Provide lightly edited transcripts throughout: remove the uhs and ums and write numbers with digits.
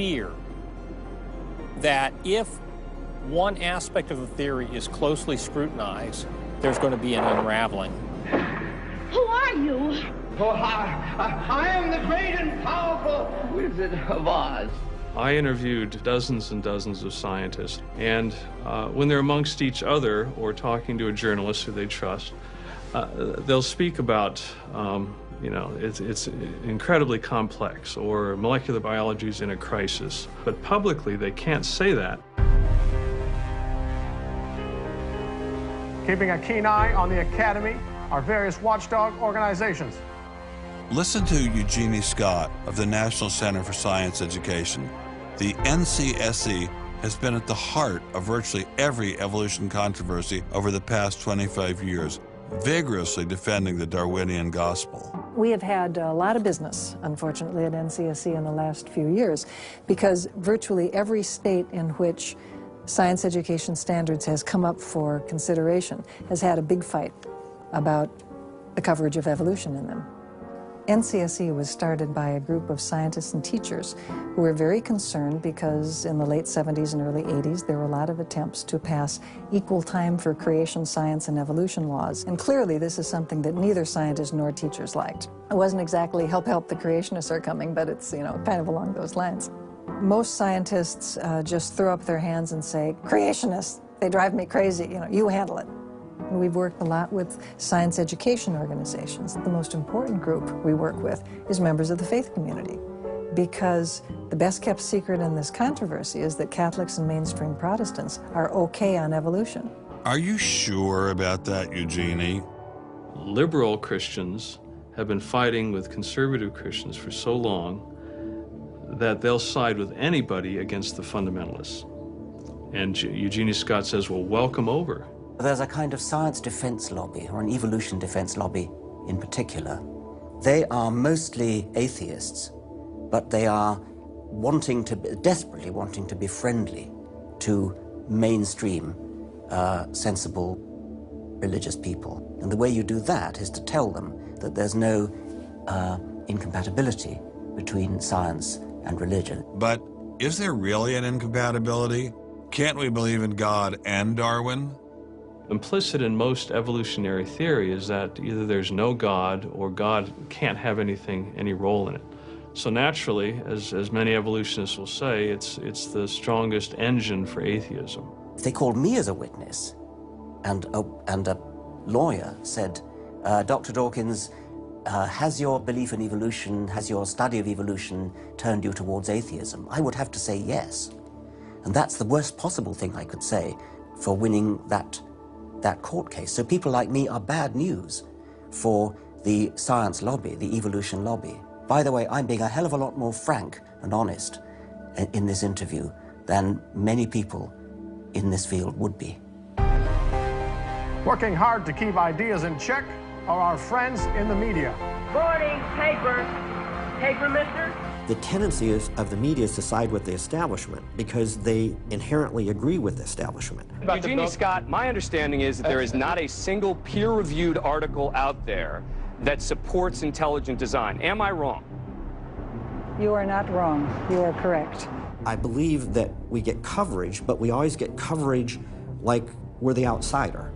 fear that if one aspect of the theory is closely scrutinized, there's going to be an unraveling. Who are you? Oh, I am the great and powerful Wizard of Oz. I interviewed dozens and dozens of scientists, and when they're amongst each other or talking to a journalist who they trust, they'll speak about, it's incredibly complex, or molecular biology is in a crisis. But publicly, they can't say that. Keeping a keen eye on the Academy, our various watchdog organizations. Listen to Eugenie Scott of the National Center for Science Education. The NCSE has been at the heart of virtually every evolution controversy over the past 25 years, vigorously defending the Darwinian gospel. We have had a lot of business, unfortunately, at NCSE in the last few years, because virtually every state in which science education standards has come up for consideration has had a big fight about the coverage of evolution in them. NCSE was started by a group of scientists and teachers who were very concerned because in the late 70s and early 80s there were a lot of attempts to pass equal time for creation science and evolution laws. And clearly this is something that neither scientists nor teachers liked. It wasn't exactly help the creationists are coming, but it's, kind of along those lines. Most scientists just throw up their hands and say, creationists, they drive me crazy, you handle it. We've worked a lot with science education organizations. The most important group we work with is members of the faith community, because the best kept secret in this controversy is that Catholics and mainstream Protestants are okay on evolution. Are you sure about that, Eugenie? Liberal Christians have been fighting with conservative Christians for so long that they'll side with anybody against the fundamentalists. And Eugenie Scott says, well, welcome over. There's a kind of science defense lobby, or an evolution defense lobby in particular. They are mostly atheists, but they are desperately wanting to be friendly to mainstream, sensible religious people. And the way you do that is to tell them that there's no incompatibility between science and religion. But is there really an incompatibility? Can't we believe in God and Darwin? Implicit in most evolutionary theory is that either there's no God or God can't have any role in it. So naturally, as many evolutionists will say, it's the strongest engine for atheism. If they called me as a witness, and a lawyer said, Dr. Dawkins, has your belief in evolution, has your study of evolution turned you towards atheism? I would have to say yes. And that's the worst possible thing I could say for winning that court case. So people like me are bad news for the science lobby, the evolution lobby. By the way, I'm being a hell of a lot more frank and honest in this interview than many people in this field would be. Working hard to keep ideas in check are our friends in the media. Morning, paper. Paper, mister? The tendency of the media is to side with the establishment because they inherently agree with the establishment. Eugenie Scott, my understanding is that there is not a single peer-reviewed article out there that supports intelligent design. Am I wrong? You are not wrong. You are correct. I believe that we get coverage, but we always get coverage like we're the outsider,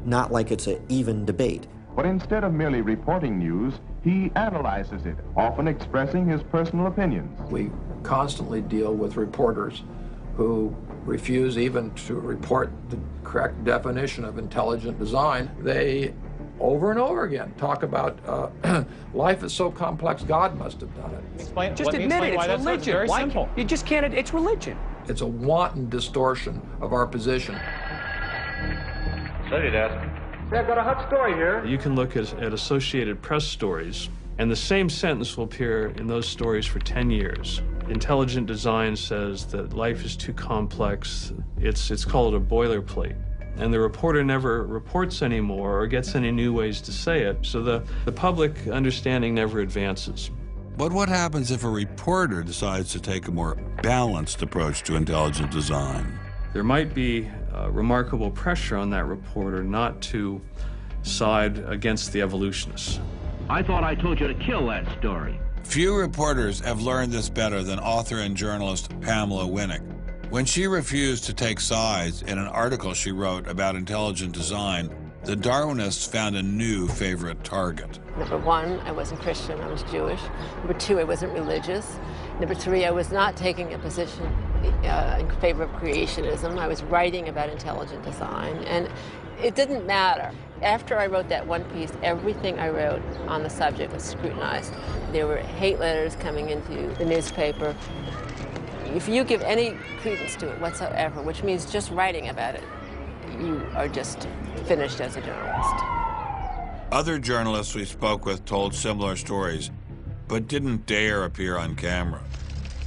not like it's an even debate. But instead of merely reporting news, he analyzes it, often expressing his personal opinions. We constantly deal with reporters who refuse even to report the correct definition of intelligent design. They, over and over again, talk about life is so complex, God must have done it. Just admit it, it's religion. Very simple. You just can't, it's religion. It's a wanton distortion of our position. So you'd ask. I've got a hot story here. You can look at Associated Press stories, and the same sentence will appear in those stories for 10 years. Intelligent design says that life is too complex. It's called a boilerplate. And the reporter never reports anymore or gets any new ways to say it, so the public understanding never advances. But what happens if a reporter decides to take a more balanced approach to intelligent design? There might be remarkable pressure on that reporter not to side against the evolutionists. I thought I told you to kill that story. Few reporters have learned this better than author and journalist Pamela Winnick. When she refused to take sides in an article she wrote about intelligent design, the Darwinists found a new favorite target. Number one, I wasn't Christian, I was Jewish. Number two, I wasn't religious. Number three, I was not taking a position in favor of creationism. I was writing about intelligent design, and it didn't matter. After I wrote that one piece, everything I wrote on the subject was scrutinized. There were hate letters coming into the newspaper. If you give any credence to it whatsoever, which means just writing about it, you are just finished as a journalist. Other journalists we spoke with told similar stories, but didn't dare appear on camera.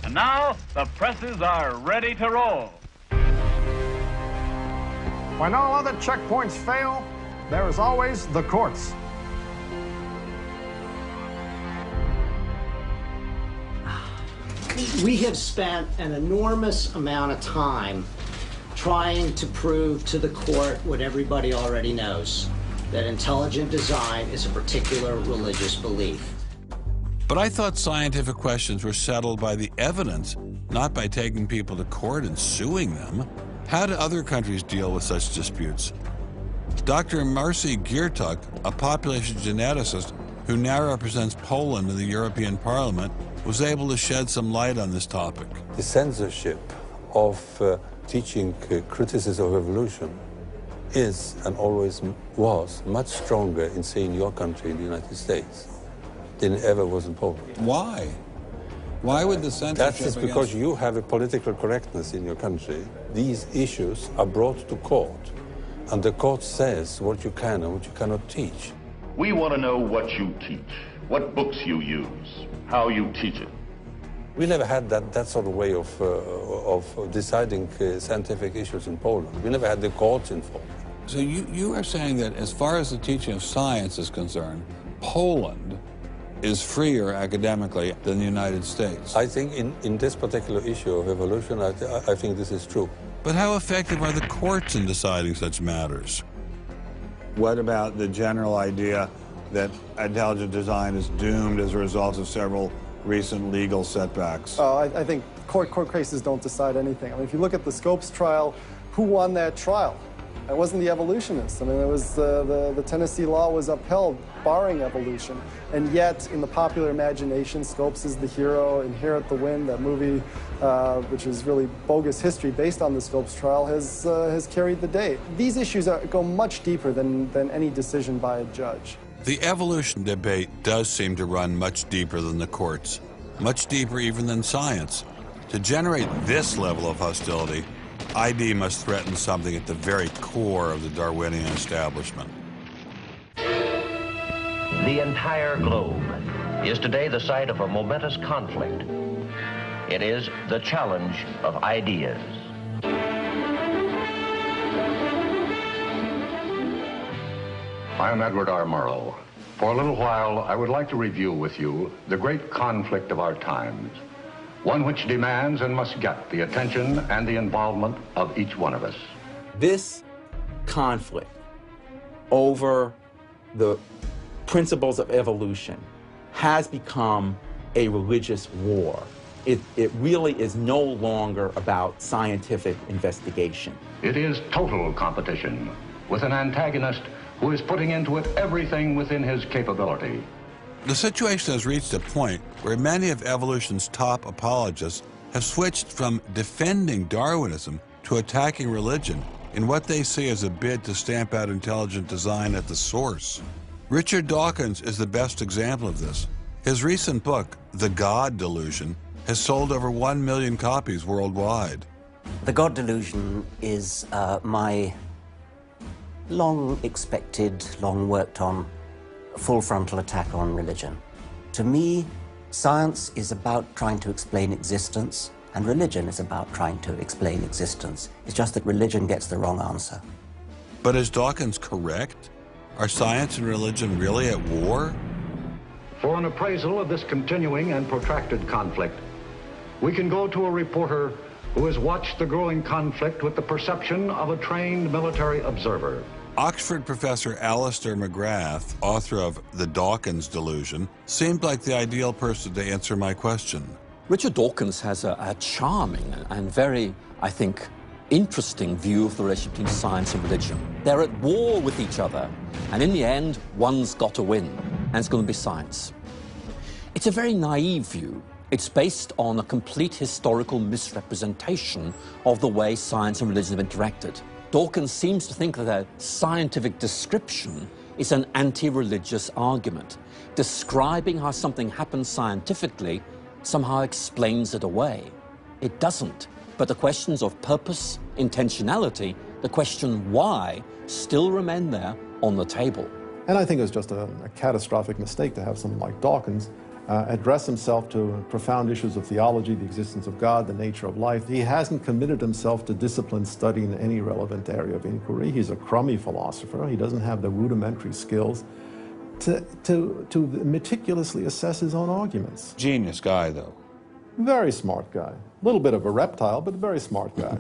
And now, the presses are ready to roll. When all other checkpoints fail, there is always the courts. We have spent an enormous amount of time trying to prove to the court what everybody already knows, that intelligent design is a particular religious belief. But I thought scientific questions were settled by the evidence, not by taking people to court and suing them. How do other countries deal with such disputes? Dr. Marcy Giertuk, a population geneticist who now represents Poland in the European Parliament, was able to shed some light on this topic. The censorship of teaching criticism of evolution is and always was much stronger in, say, in your country, in the United States, than it ever was in Poland. Why? Why would the censorship? That's just because you have a political correctness in your country. These issues are brought to court, and the court says what you can and what you cannot teach. We want to know what you teach, what books you use, how you teach it. We never had that sort of way of deciding scientific issues in Poland. We never had the courts involved. So you are saying that as far as the teaching of science is concerned, Poland is freer academically than the United States? I think in this particular issue of evolution, I think this is true. But how effective are the courts in deciding such matters? What about the general idea that intelligent design is doomed as a result of several recent legal setbacks? I think court cases don't decide anything. I mean, if you look at the Scopes trial, who won that trial? It wasn't the evolutionists. I mean, it was the Tennessee law was upheld, barring evolution. And yet, in the popular imagination, Scopes is the hero. Inherit the Wind, that movie, which is really bogus history based on the Scopes trial, has carried the day. These issues go much deeper than any decision by a judge. The evolution debate does seem to run much deeper than the courts, much deeper even than science. To generate this level of hostility, ID must threaten something at the very core of the Darwinian establishment. The entire globe is today the site of a momentous conflict. It is the challenge of ideas. I'm Edward R. Murrow. For a little while, I would like to review with you the great conflict of our times, one which demands and must get the attention and the involvement of each one of us. This conflict over the principles of evolution has become a religious war. It really is no longer about scientific investigation. It is total competition with an antagonist who is putting into it everything within his capability. The situation has reached a point where many of evolution's top apologists have switched from defending Darwinism to attacking religion in what they see as a bid to stamp out intelligent design at the source. Richard Dawkins is the best example of this. His recent book, The God Delusion, has sold over 1 million copies worldwide. The God Delusion is my long-expected, long-worked-on, full-frontal attack on religion. To me, science is about trying to explain existence, and religion is about trying to explain existence. It's just that religion gets the wrong answer. But is Dawkins correct? Are science and religion really at war? For an appraisal of this continuing and protracted conflict, we can go to a reporter who has watched the growing conflict with the perception of a trained military observer. Oxford professor Alistair McGrath, author of The Dawkins Delusion, seemed like the ideal person to answer my question. Richard Dawkins has a charming and very, I think, interesting view of the relationship between science and religion. They're at war with each other, and in the end, one's got to win, and it's going to be science. It's a very naive view. It's based on a complete historical misrepresentation of the way science and religion have interacted. Dawkins seems to think that a scientific description is an anti-religious argument. Describing how something happens scientifically somehow explains it away. It doesn't. But the questions of purpose, intentionality, the question why, still remain there on the table. And I think it was just a catastrophic mistake to have someone like Dawkins address himself to profound issues of theology, the existence of God, the nature of life. He hasn't committed himself to disciplined study in any relevant area of inquiry. He's a crummy philosopher. He doesn't have the rudimentary skills to meticulously assess his own arguments. Genius guy, though. Very smart guy. A little bit of a reptile, but a very smart guy.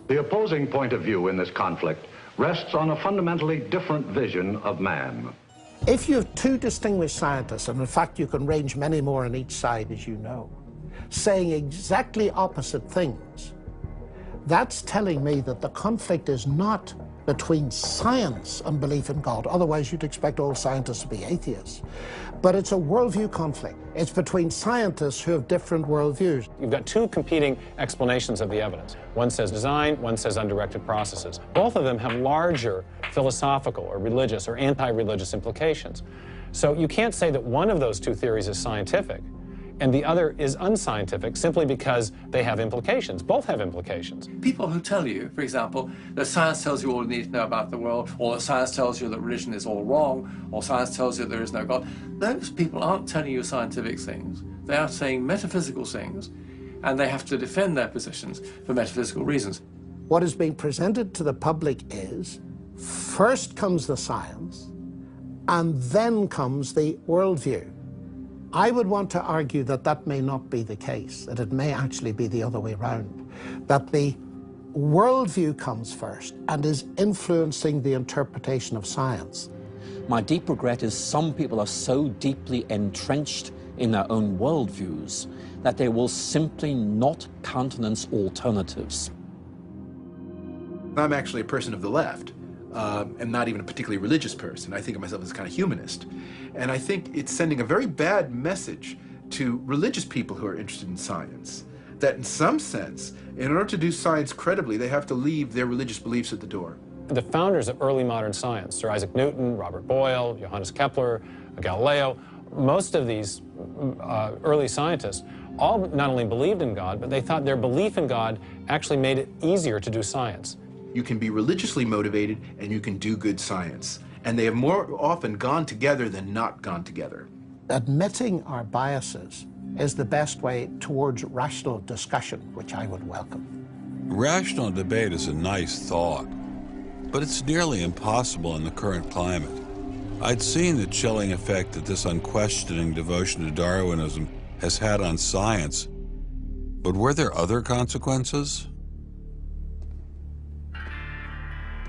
The opposing point of view in this conflict rests on a fundamentally different vision of man. If you have two distinguished scientists, and in fact you can range many more on each side, as you know, saying exactly opposite things, that's telling me that the conflict is not between science and belief in God. Otherwise, you'd expect all scientists to be atheists. But it's a worldview conflict. It's between scientists who have different worldviews. You've got two competing explanations of the evidence. One says design, one says undirected processes. Both of them have larger philosophical or religious or anti-religious implications. So you can't say that one of those two theories is scientific and the other is unscientific simply because they have implications. Both have implications. People who tell you, for example, that science tells you all you need to know about the world, or that science tells you that religion is all wrong, or science tells you there is no God, those people aren't telling you scientific things. They are saying metaphysical things, and they have to defend their positions for metaphysical reasons. What is being presented to the public is, first comes the science, and then comes the worldview. I would want to argue that that may not be the case, that it may actually be the other way around, that the worldview comes first and is influencing the interpretation of science. My deep regret is some people are so deeply entrenched in their own worldviews that they will simply not countenance alternatives. I'm actually a person of the left. And not even a particularly religious person. I think of myself as kind of humanist. And I think it's sending a very bad message to religious people who are interested in science, that in some sense, in order to do science credibly, they have to leave their religious beliefs at the door. The founders of early modern science, Sir Isaac Newton, Robert Boyle, Johannes Kepler, Galileo, most of these early scientists all not only believed in God, but they thought their belief in God actually made it easier to do science. You can be religiously motivated and you can do good science. And they have more often gone together than not gone together. Admitting our biases is the best way towards rational discussion, which I would welcome. Rational debate is a nice thought, but it's nearly impossible in the current climate. I'd seen the chilling effect that this unquestioning devotion to Darwinism has had on science, but were there other consequences?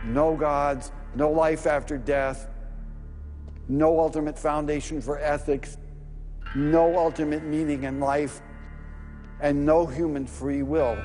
No gods, no life after death, no ultimate foundation for ethics, no ultimate meaning in life, and no human free will.